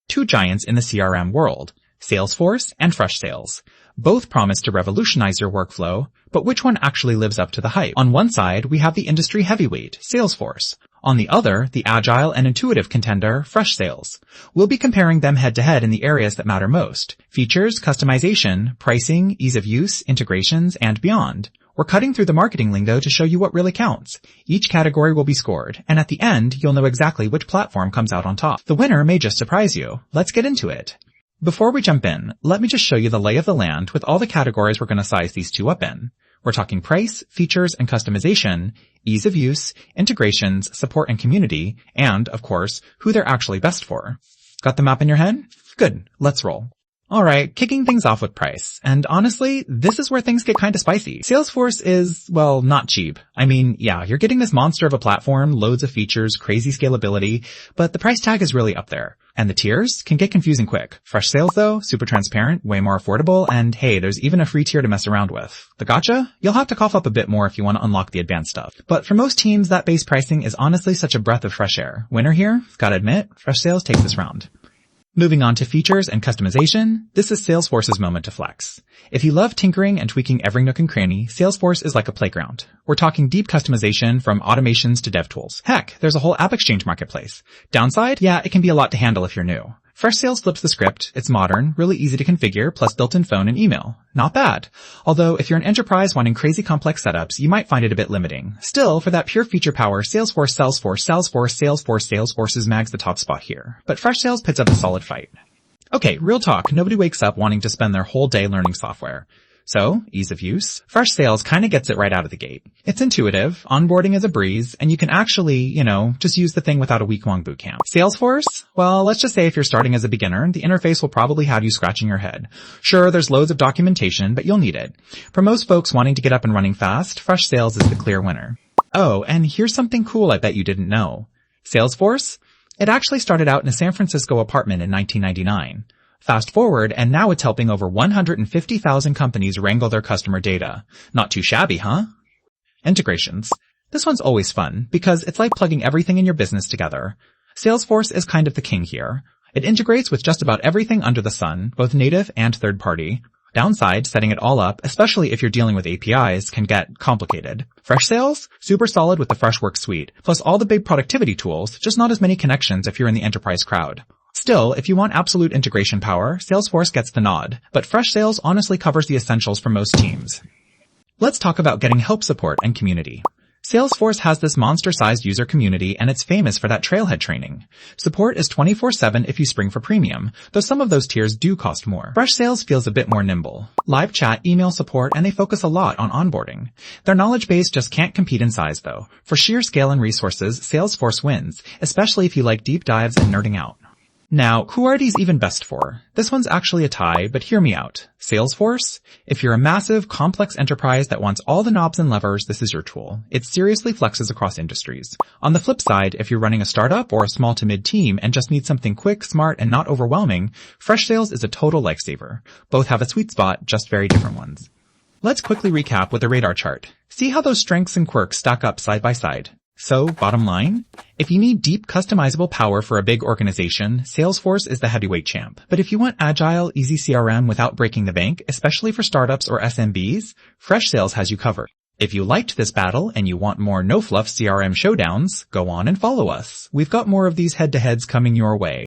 two giants in the CRM world, Salesforce and Freshsales. Both promise to revolutionize your workflow, but which one actually lives up to the hype? On one side, we have the industry heavyweight, Salesforce. On the other, the agile and intuitive contender, Freshsales. We'll be comparing them head-to-head in the areas that matter most: features, customization, pricing, ease of use, integrations, and beyond. We're cutting through the marketing lingo to show you what really counts. Each category will be scored, and at the end, you'll know exactly which platform comes out on top. The winner may just surprise you. Let's get into it. Before we jump in, let me just show you the lay of the land with all the categories we're going to size these two up in. We're talking price, features and customization, ease of use, integrations, support and community, and, of course, who they're actually best for. Got the map in your head? Good, let's roll. Alright, kicking things off with price. And honestly, this is where things get kinda spicy. Salesforce is, well, not cheap. I mean, yeah, you're getting this monster of a platform, loads of features, crazy scalability, but the price tag is really up there. And the tiers can get confusing quick. Freshsales though, super transparent, way more affordable, and hey, there's even a free tier to mess around with. The gotcha? You'll have to cough up a bit more if you want to unlock the advanced stuff. But for most teams, that base pricing is honestly such a breath of fresh air. Winner here? Gotta admit, Freshsales takes this round. Moving on to features and customization, this is Salesforce's moment to flex. If you love tinkering and tweaking every nook and cranny, Salesforce is like a playground. We're talking deep customization from automations to dev tools. Heck, there's a whole app exchange marketplace. Downside? Yeah, it can be a lot to handle if you're new. Freshsales flips the script. It's modern, really easy to configure, plus built-in phone and email. Not bad. Although, if you're an enterprise wanting crazy complex setups, you might find it a bit limiting. Still, for that pure feature power, Salesforce is mags the top spot here. But Freshsales puts up a solid fight. Okay, real talk, nobody wakes up wanting to spend their whole day learning software. So, ease of use. Freshsales kinda gets it right out of the gate. It's intuitive, onboarding is a breeze, and you can actually, just use the thing without a week-long boot camp. Salesforce? Well, let's just say if you're starting as a beginner, the interface will probably have you scratching your head. Sure, there's loads of documentation, but you'll need it. For most folks wanting to get up and running fast, Freshsales is the clear winner. Oh, and here's something cool I bet you didn't know. Salesforce? It actually started out in a San Francisco apartment in 1999. Fast forward, and now it's helping over 150,000 companies wrangle their customer data. Not too shabby, huh? Integrations. This one's always fun, because it's like plugging everything in your business together. Salesforce is kind of the king here. It integrates with just about everything under the sun, both native and third-party. Downside, setting it all up, especially if you're dealing with APIs, can get complicated. Freshsales? Super solid with the Freshworks suite, plus all the big productivity tools, just not as many connections if you're in the enterprise crowd. Still, if you want absolute integration power, Salesforce gets the nod, but Freshsales honestly covers the essentials for most teams. Let's talk about getting help support and community. Salesforce has this monster-sized user community, and it's famous for that trailhead training. Support is 24/7 if you spring for premium, though some of those tiers do cost more. Freshsales feels a bit more nimble. Live chat, email support, and they focus a lot on onboarding. Their knowledge base just can't compete in size though. For sheer scale and resources, Salesforce wins, especially if you like deep dives and nerding out. Now, who are these even best for? This one's actually a tie, but hear me out. Salesforce? If you're a massive, complex enterprise that wants all the knobs and levers, this is your tool. It seriously flexes across industries. On the flip side, if you're running a startup or a small to mid team and just need something quick, smart, and not overwhelming, Freshsales is a total lifesaver. Both have a sweet spot, just very different ones. Let's quickly recap with a radar chart. See how those strengths and quirks stack up side by side. So, bottom line, if you need deep customizable power for a big organization, Salesforce is the heavyweight champ. But if you want agile, easy CRM without breaking the bank, especially for startups or SMBs, Freshsales has you covered. If you liked this battle and you want more no-fluff CRM showdowns, go on and follow us. We've got more of these head-to-heads coming your way.